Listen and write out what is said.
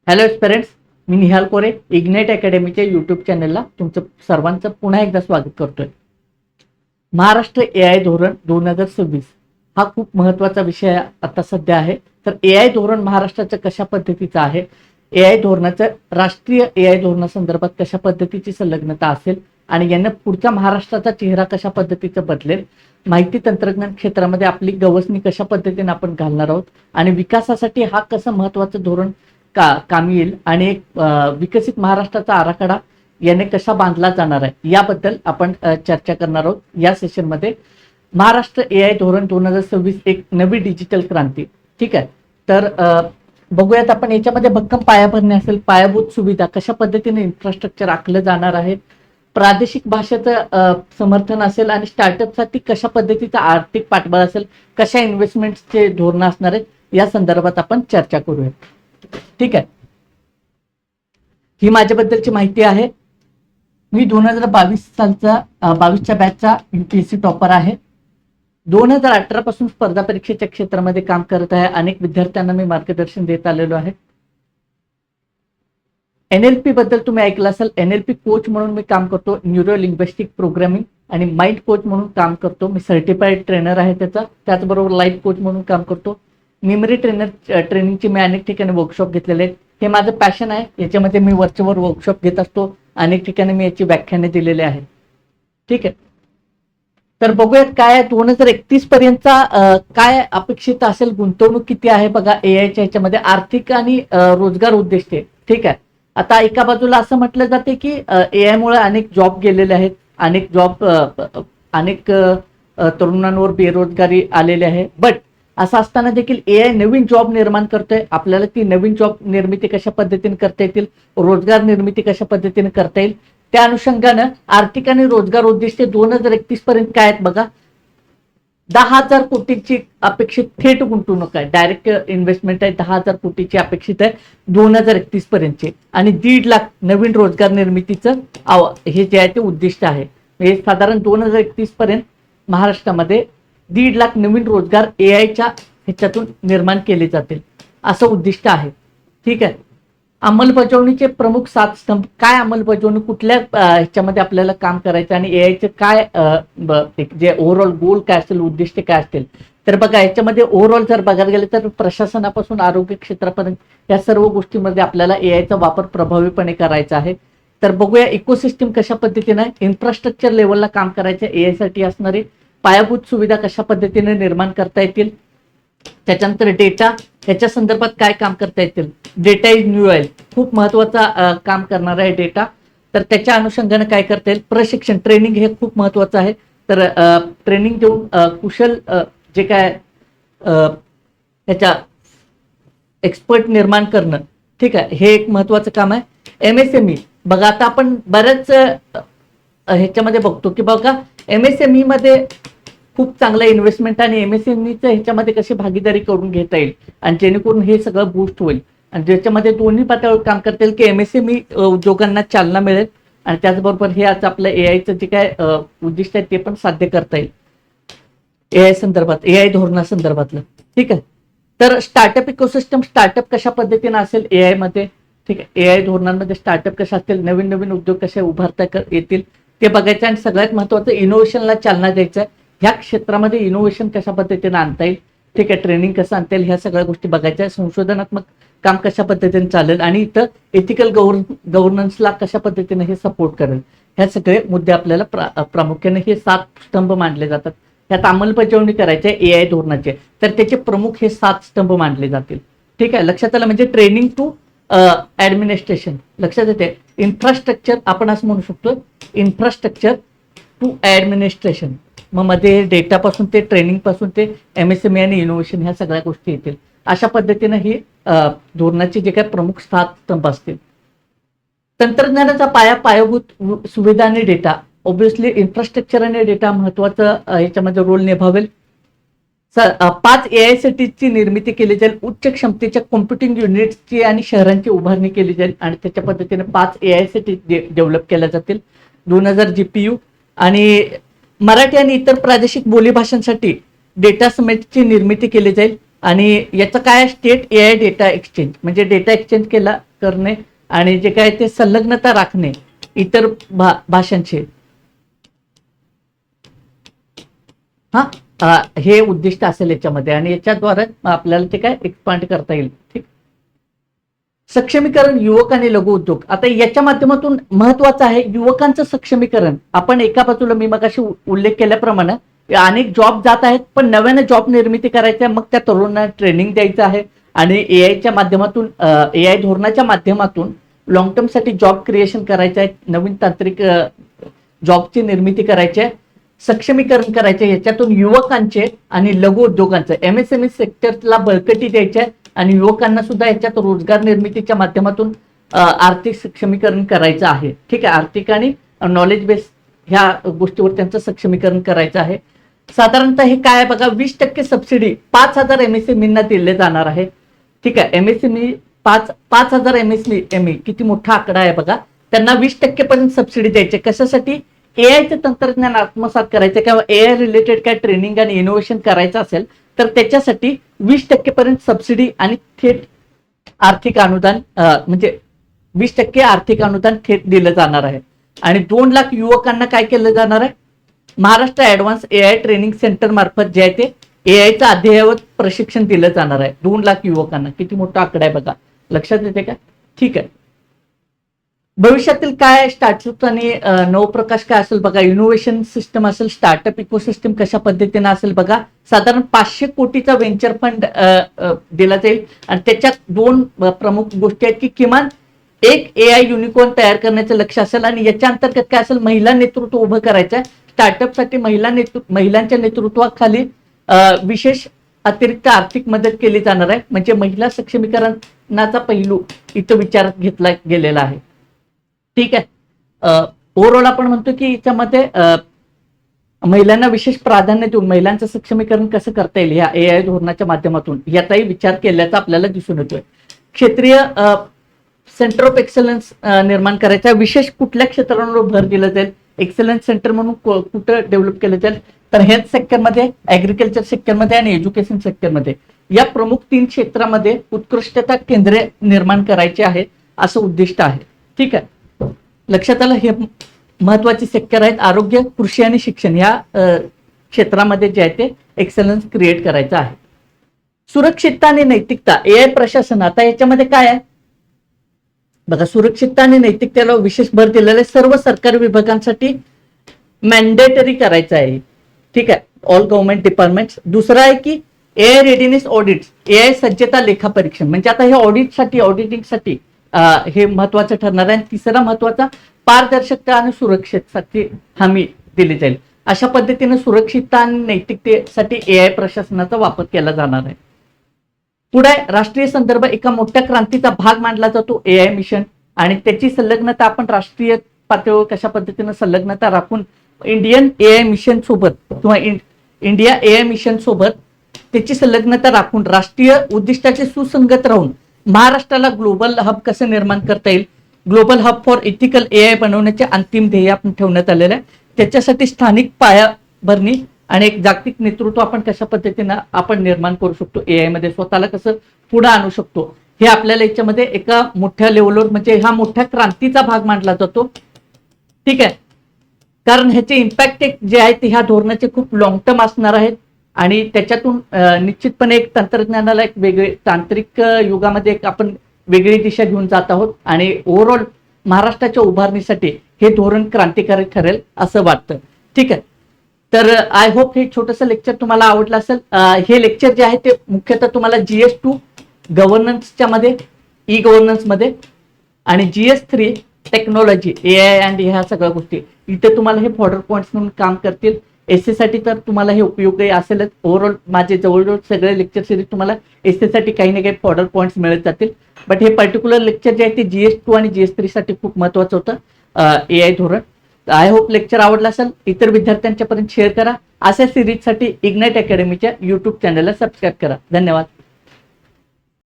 Hello parents, मी निहाल कोरे ignite अकॅडमीच्या YouTube चॅनलला तुमचं सर्वांचं पुन्हा एकदा स्वागत करतोय. महाराष्ट्र AI धोरण 2026 हा खूप महत्त्वाचा विषय आता सध्या आहे. तर AI धोरण महाराष्ट्राचं कशा पद्धतीचं आहे, AI धोरणाचं राष्ट्रीय AI धोरणासंदर्भात कशा पद्धतीची संलग्नता असेल आणि यानं पुढच्या महाराष्ट्राचा चेहरा कशा पद्धतीचा बदलेल, माहिती तंत्रज्ञान क्षेत्रामध्ये आपली गवसणी कशा पद्धतीने आपण घालणार आहोत आणि विकासासाठी हा कसं महत्त्वाचं धोरण कामी येईल आणि एक विकसित महाराष्ट्राचा आराखडा याने कसा बांधला जाणार आहे याबद्दल आपण चर्चा करणार आहोत या सेशनमध्ये. महाराष्ट्र AI धोरण 2026 एक नवी डिजिटल क्रांती. ठीक आहे, तर बघूयात आपण याच्यामध्ये भक्कम पायाभरणी असेल, पायाभूत सुविधा कशा पद्धतीने इन्फ्रास्ट्रक्चर आखलं जाणार आहे, प्रादेशिक भाषेचं समर्थन असेल आणि स्टार्टअपसाठी कशा पद्धतीचा आर्थिक पाठबळ असेल, कशा इन्व्हेस्टमेंटचे धोरण असणार आहे या संदर्भात आपण चर्चा करूया. ठीक आहे, ही माझ्याबद्दलची माहिती आहे. मी 2022 सालचा 22च्या बॅचचा UPSC टॉपर आहे. 2018 पासून स्पर्धा परीक्षेच्या क्षेत्रामध्ये काम करत आहे. अनेक विद्यार्थ्यांना मी मार्गदर्शन देत आलेलो आहे. NLP बद्दल तुम्ही ऐकलं असेल. NLP कोच म्हणून मी काम करतो, न्यूरो लिंग्विस्टिक प्रोग्रामिंग, आणि माइंड कोच म्हणून काम करतो. मी सर्टिफाईड ट्रेनर आहे त्याचा. त्याचबरोबर लाईफ कोच म्हणून काम करतो. मेमरी ट्रेनिंगची मी अनेक ठिकाणी वर्कशॉप घेतलेले आहेत. हे माझं पॅशन आहे. याच्यामध्ये मी वरचेवर वर्कशॉप घेत असतो. अनेक ठिकाणी मी याची व्याख्याने दिलेली आहेत. ठीक आहे, तर बघूयात काय 2031 पर्यंतचा काय अपेक्षित असेल, गुंतवणूक किती आहे बघा AIच्या ह्याच्यामध्ये, आर्थिक आणि रोजगार उद्दिष्टे. ठीक आहे, आता एका बाजूला असं म्हटलं जाते की AI मुळे अनेक जॉब गेलेले आहेत, अनेक तरुणांवर बेरोजगारी आलेली आहे. बट असं असताना देखील AI नवीन जॉब निर्माण करतोय. आपल्याला ती नवीन जॉब निर्मिती कशा पद्धतीने करता येतील, रोजगार निर्मिती कशा पद्धतीने करता येईल, त्या अनुषंगानं आर्थिक आणि रोजगार उद्दिष्टे 2031 पर्यंत काय आहेत बघा. 10,000 कोटीची अपेक्षित थेट गुंतवणूक आहे, डायरेक्ट इन्व्हेस्टमेंट आहे. 10,000 कोटीची अपेक्षित आहे 2031 पर्यंतचे, आणि 1.5 लाख नवीन रोजगार निर्मितीचं हे जे आहे ते उद्दिष्ट आहे. हे साधारण 2031 पर्यंत महाराष्ट्रामध्ये 1.5 लाख नवीन रोजगार AIच्या ह्याच्यातून निर्माण केले जातील असं उद्दिष्ट आहे. ठीक आहे, अंमलबजावणीचे प्रमुख 7 स्तंभ. काय अंमलबजावणी, कुठल्या ह्याच्यामध्ये आपल्याला काम करायचं आणि AIचं काय जे ओव्हरऑल गोल काय असेल, उद्दिष्ट काय असतील. तर बघा याच्यामध्ये ओव्हरऑल जर बघायला गेलं तर प्रशासनापासून आरोग्य क्षेत्रापर्यंत या सर्व गोष्टींमध्ये आपल्याला AIचा वापर प्रभावीपणे करायचा आहे. तर बघूया इकोसिस्टम कशा पद्धतीने इन्फ्रास्ट्रक्चर लेवलला काम करायचं, AI साठी असणारी पायाभूत सुविधा कशा पद्धतीने निर्माण करता येतील. त्याच्यानंतर डेटा, ह्याच्या संदर्भात काय काम करता येतील. डेटा इज न्यू ऑइल, खूप महत्वाचा काम करणार आहे डेटा. तर त्याच्या अनुषंगाने काय करता येईल. प्रशिक्षण, ट्रेनिंग हे खूप महत्वाचं आहे. तर ट्रेनिंग देऊन कुशल जे काय ह्याच्या एक्सपर्ट निर्माण करणं. ठीक आहे, हे एक महत्वाचं काम आहे. MSME बघा, आता आपण बऱ्याच ह्याच्यामध्ये बघतो की बघा MSME मध्ये खूप चांगलं इन्व्हेस्टमेंट आणि MSMEचं ह्याच्यामध्ये कशी भागीदारी करून घेता येईल आणि जेणेकरून हे सगळं बूस्ट होईल आणि ज्याच्यामध्ये दोन्ही पातळीवर काम करता येईल की MSME उद्योगांना चालना मिळेल आणि त्याचबरोबर हे आज आपलं AIचं जे काय उद्दिष्ट आहे ते पण साध्य करता येईल AI संदर्भात, AI धोरणासंदर्भातलं. ठीक आहे, तर स्टार्टअप इकोसिस्टम, स्टार्टअप कशा पद्धतीने असेल AI मध्ये. ठीक आहे, AI धोरणांमध्ये स्टार्टअप कशा असतील, नवीन नवीन उद्योग कसे उभारता येतील ते बघायचं. आणि सगळ्यात महत्वाचं इनोव्हेशनला चालना द्यायचं आहे. ह्या क्षेत्रामध्ये इनोव्हेशन कशा पद्धतीने आणता येईल. ठीक आहे, ट्रेनिंग कसं आणता येईल, ह्या सगळ्या गोष्टी बघायच्या. संशोधनात्मक काम कशा पद्धतीने चालेल आणि इथं एथिकल गव्हर्नन्सला कशा पद्धतीने हे सपोर्ट करेल. ह्या सगळे मुद्दे आपल्याला प्रामुख्याने हे 7 स्तंभ मानले जातात. ह्यात अंमलबजावणी करायचे AI धोरणाचे, तर त्याचे प्रमुख हे 7 स्तंभ मानले जातील. ठीक आहे, लक्षात आलं. म्हणजे ट्रेनिंग टू ऍडमिनिस्ट्रेशन, लक्षात येते. इन्फ्रास्ट्रक्चर आपण असं म्हणू शकतो, इन्फ्रास्ट्रक्चर टू ऍडमिनिस्ट्रेशन. मग मध्ये डेटापासून ते ट्रेनिंग पासून ते MSME आणि इनोव्हेशन ह्या सगळ्या गोष्टी येतील. अशा पद्धतीने ही धोरणाचे जे काही प्रमुख 7 स्तंभ असतील. तंत्रज्ञानाचा पायाभूत सुविधा आणि डेटा. ऑब्व्हियसली इन्फ्रास्ट्रक्चर आणि डेटा महत्वाचा ह्याच्यामध्ये रोल निभावेल. 5 AI सिटीजची निर्मिती केली जाईल. उच्च क्षमतेच्या कॉम्प्युटिंग युनिट्सची आणि शहरांची उभारणी केली जाईल आणि त्याच्या पद्धतीने 5 AI सिटीज डेव्हलप केल्या जातील. 2000 GPU आणि मराठी आणि इतर प्रादेशिक बोलीभाषांसाठी डेटा समेटची निर्मिती केली जाईल. आणि याचं काय स्टेट AI डेटा एक्सचेंज, म्हणजे डेटा एक्सचेंज करणे आणि जे काय ते संलग्नता राखणे इतर भाषांचे, हे उद्दिष्ट असेल याच्यामध्ये, आणि याच्याद्वारे आपल्याला ते काय एक्सपांड करता येईल. ठीक. सक्षमीकरण युवक आणि लघु उद्योग, आता याच्या माध्यमातून महत्वाचं आहे युवकांचं सक्षमीकरण. आपण एका बाजूला मी मगाशी उल्लेख केल्याप्रमाणे अनेक जॉब जात आहेत, पण नव्याने जॉब निर्मिती करायची आहे, मग त्या तरुणांना ट्रेनिंग द्यायचं आहे आणि एआयच्या माध्यमातून, AI धोरणाच्या माध्यमातून लॉंग टर्म साठी जॉब क्रिएशन करायचं आहे, नवीन तांत्रिक जॉबची निर्मिती करायची आहे, सक्षमीकरण करायचे, याच्यातून युवकांचे आणि लघु उद्योगांचं MSME सेक्टरला बळकटी द्यायची आहे आणि युवकांना सुद्धा याच्यात रोजगार निर्मितीच्या माध्यमातून आर्थिक सक्षमीकरण करायचं आहे. ठीक आहे, आर्थिक आणि नॉलेज बेस ह्या गोष्टीवर त्यांचं सक्षमीकरण करायचं आहे. साधारणतः हे काय आहे बघा, 20% सबसिडी 5,000 MSME दिले जाणार आहे. ठीक आहे, MSME 5,000 MSME किती मोठा आकडा आहे बघा, त्यांना 20% पर्यंत सबसिडी द्यायची. कशासाठी? एआयचं तंत्रज्ञान आत्मसात करायचं किंवा AI रिलेटेड काय ट्रेनिंग आणि इनोव्हेशन करायचं असेल तर त्याच्यासाठी 20% पर्यंत सबसिडी आणि थेट आर्थिक अनुदान, म्हणजे 20% आर्थिक अनुदान थेट दिलं जाणार आहे. आणि 2 लाख युवकांना काय केलं जाणार आहे? Maharashtra advance AI training centre मार्फत जे आहे ते एआयचं अद्ययावत प्रशिक्षण दिलं जाणार आहे 2 लाख युवकांना. किती मोठा आकडा आहे बघा, लक्षात येते का? ठीक आहे. भविष्यातील काय स्टार्टअप आणि नवप्रकाश काय असेल बघा, इनोव्हेशन सिस्टम असेल, स्टार्टअप इकोसिस्टम कशा पद्धतीने असेल बघा. साधारण 500 कोटीचा व्हेंचर फंड दिला जाईल आणि त्याच्यात 2 प्रमुख गोष्टी आहेत की किमान एक AI युनिकॉर्न तयार करण्याचं लक्ष असेल आणि याच्या अंतर्गत काय असेल, महिला नेतृत्व उभं करायचं आहे. स्टार्टअपसाठी महिलांच्या नेतृत्वाखाली विशेष अतिरिक्त आर्थिक मदत केली जाणार आहे, म्हणजे महिला सक्षमीकरणाचा पैलू इथं विचारात घेतला गेलेला आहे. ठीक आहे, ओव्हरऑल आपण म्हणतो की याच्यामध्ये महिलांना विशेष प्राधान्य देऊन महिलांचं सक्षमीकरण कसं करता येईल या AI धोरणाच्या माध्यमातून याचाही विचार केल्याचा आपल्याला दिसून येतोय. क्षेत्रीय सेंटर ऑफ एक्सलन्स निर्माण करायचा, विशेष कुठल्या क्षेत्रांवर भर दिला जाईल, एक्सलन्स सेंटर म्हणून कुठं डेव्हलप केलं जाईल, तर हेल्थ सेक्टरमध्ये, ऍग्रिकल्चर सेक्टरमध्ये आणि एज्युकेशन सेक्टरमध्ये, या प्रमुख 3 क्षेत्रामध्ये उत्कृष्टता केंद्रे निर्माण करायची आहे असं उद्दिष्ट आहे. ठीक आहे, लक्षात आलं. हे महत्वाचे सेक्टर आहेत, आरोग्य, कृषी आणि शिक्षण या क्षेत्रामध्ये जे आहे ते एक्सलन्स क्रिएट करायचं आहे. सुरक्षितता आणि नैतिकता, AI प्रशासन, आता याच्यामध्ये काय आहे बघा, सुरक्षितता आणि नैतिकतेला विशेष भर दिलेला आहे. सर्व सरकारी विभागांसाठी मॅन्डेटरी करायचं आहे. ठीक आहे, ऑल गव्हर्नमेंट डिपार्टमेंट्स. दुसरा आहे की AI रेडिनेस ऑडिट्स, AI सज्जता लेखा परीक्षण, म्हणजे आता हे ऑडिटिंगसाठी हे महत्वाचं ठरणार आहे. तिसरा महत्वाचा, पारदर्शकता आणि सुरक्षेसाठी हमी दिली जाईल. अशा पद्धतीने सुरक्षितता आणि नैतिकतेसाठी AI प्रशासनाचा वापर केला जाणार आहे. पुढे राष्ट्रीय संदर्भ, एका मोठ्या क्रांतीचा भाग मानला जातो AI मिशन, आणि त्याची संलग्नता आपण राष्ट्रीय पातळीवर कशा पद्धतीने संलग्नता राखून इंडियन AI मिशन सोबत किंवा इंडिया AI मिशन सोबत त्याची संलग्नता राखून राष्ट्रीय उद्दिष्टाचे सुसंगत राहून महाराष्ट्राला ग्लोबल हब कसं निर्माण करता येईल, global hub for ethical AI बनवण्याचे अंतिम ध्येय आपण ठेवण्यात आलेलं आहे. त्याच्यासाठी स्थानिक पायाभरणी आणि एक जागतिक नेतृत्व आपण कशा पद्धतीने आपण निर्माण करू शकतो, AI मध्ये स्वतःला कसं पुढे आणू शकतो, हे आपल्याला याच्यामध्ये एका मोठ्या लेवलवर, म्हणजे हा मोठ्या क्रांतीचा भाग मानला जातो. ठीक आहे, कारण ह्याचे इम्पॅक्ट जे आहे ते ह्या धोरणाचे खूप लॉंग टर्म असणार आहेत आणि त्याच्यातून निश्चितपणे एक तंत्रज्ञानाला एक वेगळे तांत्रिक युगामध्ये एक आपण वेगळी दिशा घेऊन जात आहोत आणि ओव्हरऑल महाराष्ट्राच्या उभारणीसाठी हे धोरण क्रांतिकारी ठरेल असं वाटतं. ठीक आहे, तर आय होप हे छोटंसं लेक्चर तुम्हाला आवडलं असेल. हे लेक्चर जे आहे ते मुख्यतः तुम्हाला GS2 गव्हर्नन्सच्या मध्ये, ई गव्हर्नन्स मध्ये आणि GS3 टेक्नॉलॉजी, AI अँड ह्या सगळ्या गोष्टी इथे तुम्हाला हे फॉर्डर पॉईंट्स म्हणून काम करतील. एसए साठी तर तुम्हाला हे उपयोगी असेलच. ओव्हरऑल माझे जवळजवळ सगळे लेक्चर सिरीज तुम्हाला एसए साठी काही ना काही फॉर्डर पॉईंट्स मिळत जातील. बट हे पर्टिक्युलर लेक्चर जे आहे ते GS2 आणि GS3 साठी खूप महत्वाचं होतं AI धोरण. आय होप लेक्चर आवडला असेल, इतर विद्यार्थ्यांच्या पर्यंत शेअर करा. अशा सिरीजसाठी इग्नाइट अकॅडमीच्या YouTube चॅनलला सबस्क्राईब करा. धन्यवाद.